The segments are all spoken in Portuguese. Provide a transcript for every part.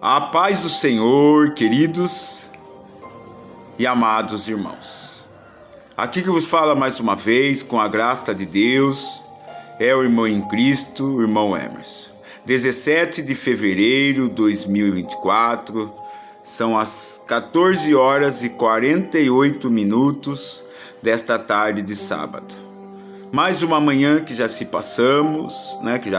A paz do Senhor, queridos e amados irmãos. Aqui que vos fala mais uma vez, com a graça de Deus, é o irmão em Cristo, o irmão Emerson. 17 de fevereiro de 2024, são as 14 horas e 48 minutos desta tarde de sábado. Mais uma manhã que já se passamos, né, que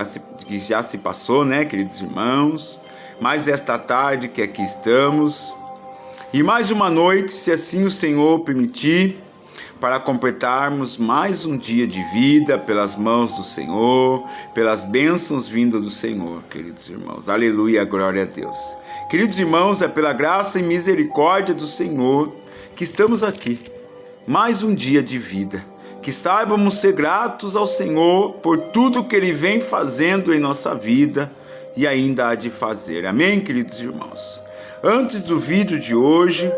já se passou, né, queridos irmãos. Mais esta tarde que aqui estamos. E mais uma noite, se assim o Senhor permitir, para completarmos mais um dia de vida pelas mãos do Senhor, pelas bênçãos vindas do Senhor, queridos irmãos. Aleluia, glória a Deus. Queridos irmãos, é pela graça e misericórdia do Senhor que estamos aqui. Mais um dia de vida. Que saibamos ser gratos ao Senhor por tudo que Ele vem fazendo em nossa vida e ainda há de fazer. Amém, queridos irmãos? Antes do vídeo de hoje,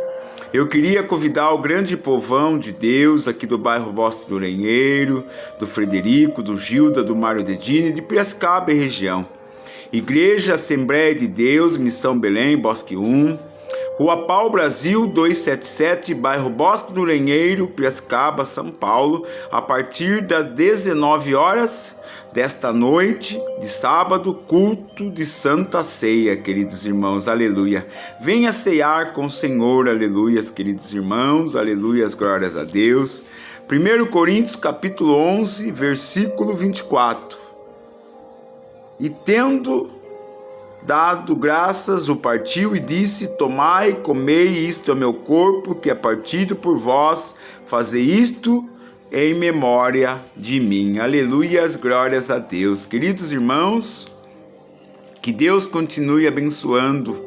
eu queria convidar o grande povão de Deus aqui do bairro Bosque do Lenheiro, do Frederico, do Gilda, do Mário Dedini, de Piracicaba e região. Igreja Assembleia de Deus, Missão Belém, Bosque 1, Rua Pau Brasil 277, bairro Bosque do Lenheiro, Piracicaba, São Paulo, a partir das 19 horas desta noite de sábado, culto de Santa Ceia, queridos irmãos, aleluia. Venha ceiar com o Senhor, aleluias, queridos irmãos, aleluias, glórias a Deus. 1 Coríntios capítulo 11, versículo 24. E tendo dado graças, o partiu e disse: tomai, comei, isto é meu corpo, que é partido por vós, fazei isto em memória de mim. Aleluias, glórias a Deus. Queridos irmãos, que Deus continue abençoando,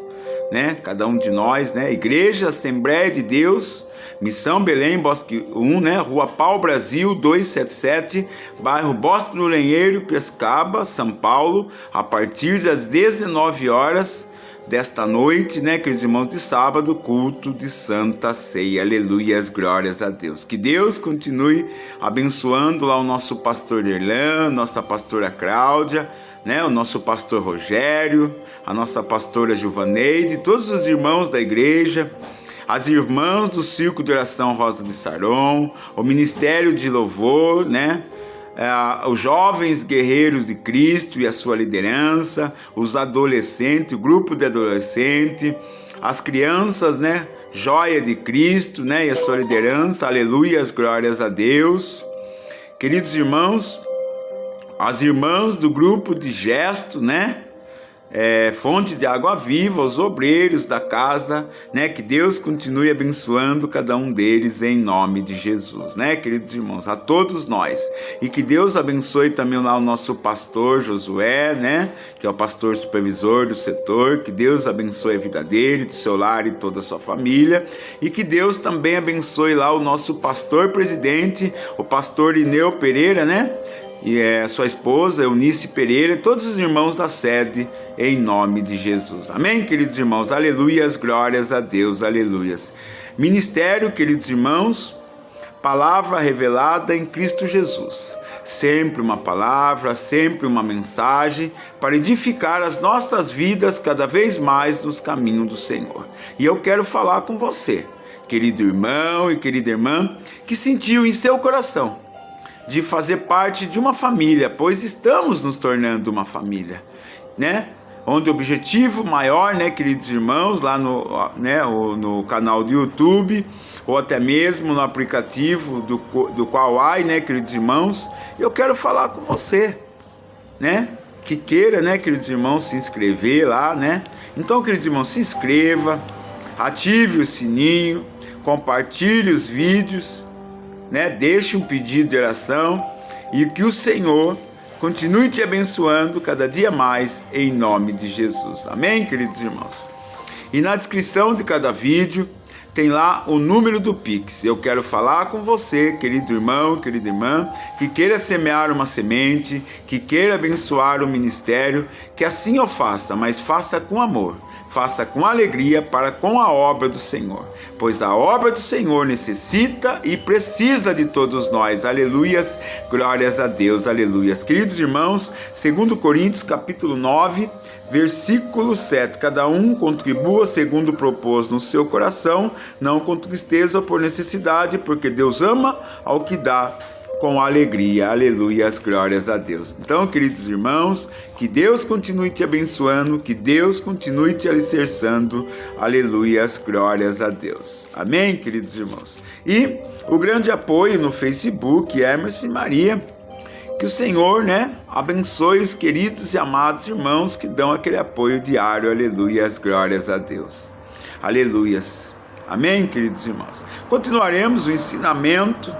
né, cada um de nós, né, Igreja Assembleia de Deus, Missão Belém, Bosque 1, né, Rua Pau Brasil 277, bairro Bosque do Lenheiro, Piracicaba, São Paulo, a partir das 19 horas desta noite, né, queridos irmãos, de sábado, culto de Santa Ceia. Aleluias, glórias a Deus. Que Deus continue abençoando lá o nosso pastor Erlan, nossa pastora Cláudia, né, o nosso pastor Rogério, a nossa pastora Givaneide, todos os irmãos da igreja, as irmãs do Circo de Oração Rosa de Saron, o Ministério de Louvor, né, os jovens guerreiros de Cristo e a sua liderança, os adolescentes, o grupo de adolescentes, as crianças, né, joia de Cristo, né, e a sua liderança, aleluias, glórias a Deus. Queridos irmãos, as irmãs do grupo de gesto, né, fonte de água viva, os obreiros da casa, né, que Deus continue abençoando cada um deles em nome de Jesus, né, queridos irmãos, a todos nós, e que Deus abençoe também lá o nosso pastor Josué, né, que é o pastor supervisor do setor, que Deus abençoe a vida dele, do seu lar e toda a sua família, e que Deus também abençoe lá o nosso pastor presidente, o pastor Ineu Pereira, né, e sua esposa Eunice Pereira e todos os irmãos da sede, em nome de Jesus. Amém, queridos irmãos? Aleluias, glórias a Deus, aleluias. Ministério, queridos irmãos, palavra revelada em Cristo Jesus. Sempre uma palavra, sempre uma mensagem para edificar as nossas vidas cada vez mais nos caminhos do Senhor. E eu quero falar com você, querido irmão e querida irmã, que sentiu em seu coração de fazer parte de uma família, pois estamos nos tornando uma família, né? Onde o objetivo maior, né, queridos irmãos, lá no canal do YouTube, ou até mesmo no aplicativo do qual há, né, queridos irmãos, eu quero falar com você, né? Que queira, né, queridos irmãos, se inscrever lá, né? Então, queridos irmãos, se inscreva, ative o sininho, compartilhe os vídeos, né? Deixe um pedido de oração e que o Senhor continue te abençoando cada dia mais em nome de Jesus. Amém, queridos irmãos? E na descrição de cada vídeo tem lá o número do Pix. Eu quero falar com você, querido irmão, querida irmã, que queira semear uma semente, que queira abençoar o ministério, que assim o faça, mas faça com amor, faça com alegria para com a obra do Senhor, pois a obra do Senhor necessita e precisa de todos nós. Aleluias, glórias a Deus, aleluias. Queridos irmãos, 2 Coríntios capítulo 9, Versículo 7. Cada um contribua segundo propôs no seu coração, não com tristeza ou por necessidade, porque Deus ama ao que dá com alegria. Aleluia, as glórias a Deus. Então, queridos irmãos, que Deus continue te abençoando, que Deus continue te alicerçando. Aleluia, as glórias a Deus. Amém, queridos irmãos? E o grande apoio no Facebook, Emerson e Maria. Que o Senhor, abençoe os queridos e amados irmãos que dão aquele apoio diário. Aleluia, as glórias a Deus. Aleluias. Amém, queridos irmãos? Continuaremos o ensinamento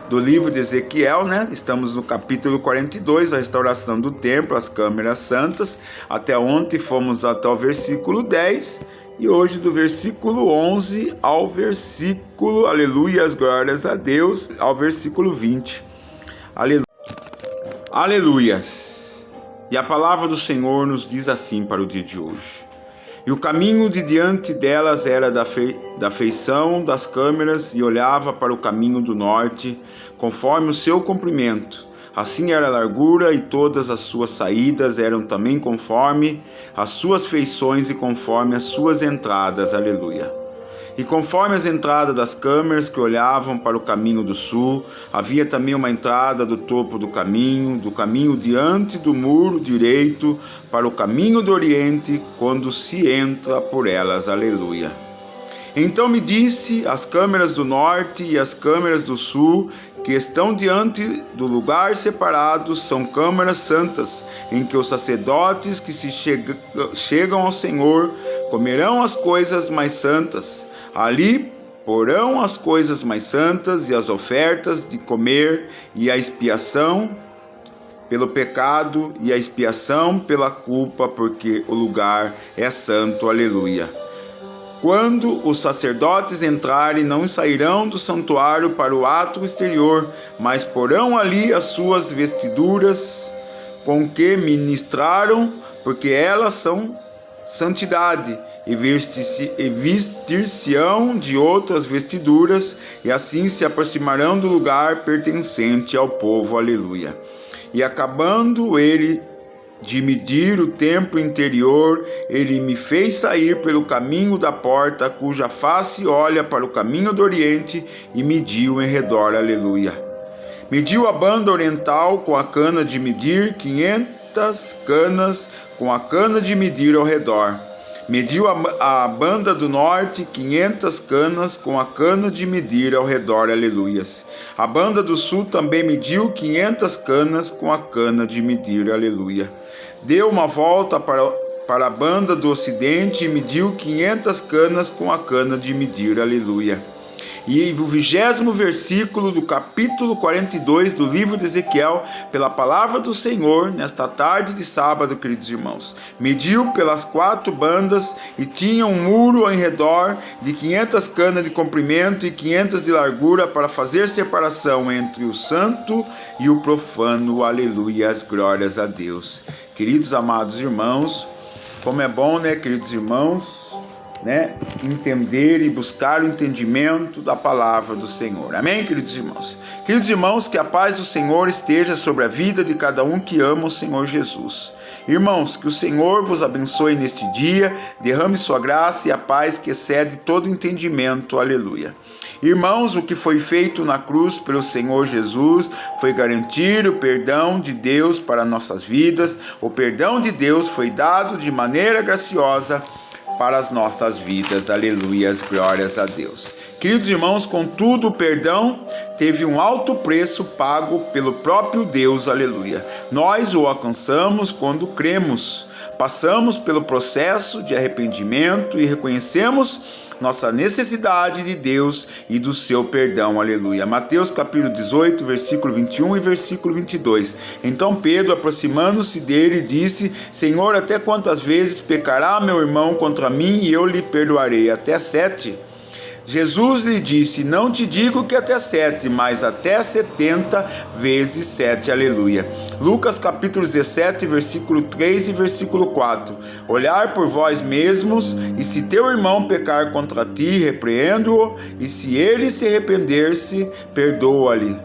do livro de Ezequiel, Estamos no capítulo 42, a restauração do templo, as câmeras santas. Até ontem fomos até o versículo 10 e hoje do versículo 11 ao versículo, aleluia, as glórias a Deus, ao versículo 20. Aleluia. Aleluias! E a palavra do Senhor nos diz assim para o dia de hoje. E o caminho de diante delas era da feição das câmeras e olhava para o caminho do norte, conforme o seu comprimento. Assim era a largura e todas as suas saídas eram também conforme as suas feições e conforme as suas entradas. Aleluia! E conforme as entradas das câmeras que olhavam para o caminho do sul, havia também uma entrada do topo do caminho diante do muro direito para o caminho do oriente, quando se entra por elas. Aleluia. Então me disse, as câmeras do norte e as câmeras do sul, que estão diante do lugar separado, são câmaras santas, em que os sacerdotes que se chegam ao Senhor comerão as coisas mais santas. Ali porão as coisas mais santas e as ofertas de comer e a expiação pelo pecado e a expiação pela culpa, porque o lugar é santo. Aleluia. Quando os sacerdotes entrarem, não sairão do santuário para o átrio exterior, mas porão ali as suas vestiduras com que ministraram, porque elas são santidade, e vestir-se-ão de outras vestiduras, e assim se aproximarão do lugar pertencente ao povo. Aleluia. E acabando ele de medir o templo interior, ele me fez sair pelo caminho da porta, cuja face olha para o caminho do oriente, e mediu em redor. Aleluia. Mediu a banda oriental com a cana de medir 500 canas, com a cana de medir ao redor. Mediu a banda do norte 500 canas, com a cana de medir ao redor. Aleluias. A banda do sul também mediu 500 canas, com a cana de medir. Aleluia. Deu uma volta para a banda do ocidente e mediu 500 canas, com a cana de medir. Aleluia. E o 20º versículo do capítulo 42 do livro de Ezequiel, pela palavra do Senhor, nesta tarde de sábado, queridos irmãos. Mediu pelas 4 bandas e tinha um muro em redor de 500 canas de comprimento e 500 de largura, para fazer separação entre o santo e o profano. Aleluia, as glórias a Deus. Queridos amados irmãos, como é bom, queridos irmãos, entender e buscar o entendimento da palavra do Senhor. Amém, queridos irmãos? Queridos irmãos, que a paz do Senhor esteja sobre a vida de cada um que ama o Senhor Jesus. Irmãos, que o Senhor vos abençoe neste dia, derrame sua graça e a paz que excede todo entendimento. Aleluia. Irmãos, o que foi feito na cruz pelo Senhor Jesus foi garantir o perdão de Deus para nossas vidas. O perdão de Deus foi dado de maneira graciosa para as nossas vidas. Aleluia, glórias a Deus. Queridos irmãos, contudo, o perdão teve um alto preço pago pelo próprio Deus. Aleluia. Nós o alcançamos quando cremos. Passamos pelo processo de arrependimento e reconhecemos nossa necessidade de Deus e do seu perdão. Aleluia. Mateus capítulo 18, versículo 21 e versículo 22. Então Pedro, aproximando-se dele, disse: Senhor, até quantas vezes pecará meu irmão contra mim e eu lhe perdoarei? Até 7? Jesus lhe disse: não te digo que até 7, mas até 70 vezes 7. Aleluia. Lucas capítulo 17, versículo 3 e versículo 4. Olhar por vós mesmos, e se teu irmão pecar contra ti, repreendo-o, e se ele se arrepender-se, perdoa-lhe.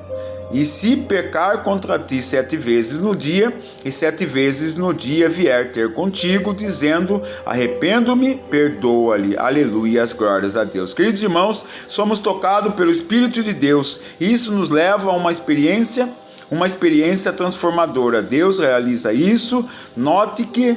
E se pecar contra ti 7 vezes no dia, e 7 vezes no dia vier ter contigo, dizendo, arrependo-me, perdoa-lhe. Aleluia, glórias a Deus. Queridos irmãos, somos tocados pelo Espírito de Deus. Isso nos leva a uma experiência transformadora. Deus realiza isso. Note que,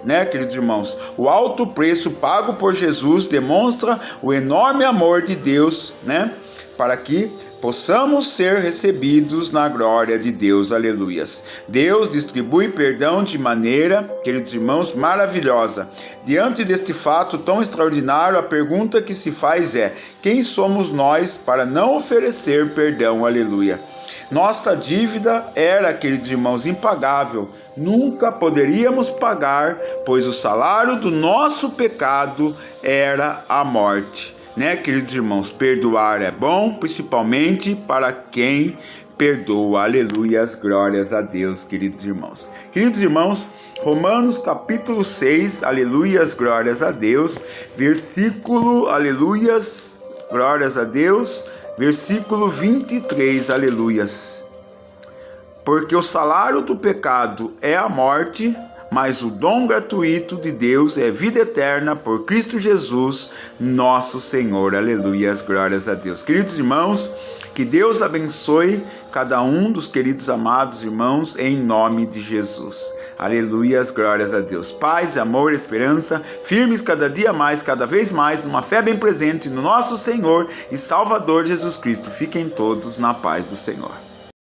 né, queridos irmãos, o alto preço pago por Jesus demonstra o enorme amor de Deus, né, para que possamos ser recebidos na glória de Deus, aleluias. Deus distribui perdão de maneira, queridos irmãos, maravilhosa. Diante deste fato tão extraordinário, a pergunta que se faz é: quem somos nós para não oferecer perdão, aleluia? Nossa dívida era, queridos irmãos, impagável. Nunca poderíamos pagar, pois o salário do nosso pecado era a morte. Né, queridos irmãos, perdoar é bom, principalmente para quem perdoa. Aleluias, glórias a Deus, queridos irmãos. Queridos irmãos, Romanos capítulo 6, aleluias, glórias a Deus, versículo, aleluias, glórias a Deus, versículo 23, aleluias. Porque o salário do pecado é a morte, mas o dom gratuito de Deus é vida eterna por Cristo Jesus, nosso Senhor. Aleluias, glórias a Deus. Queridos irmãos, que Deus abençoe cada um dos queridos amados irmãos em nome de Jesus. Aleluias, glórias a Deus. Paz, amor, esperança, firmes cada dia mais, cada vez mais, numa fé bem presente no nosso Senhor e Salvador Jesus Cristo. Fiquem todos na paz do Senhor.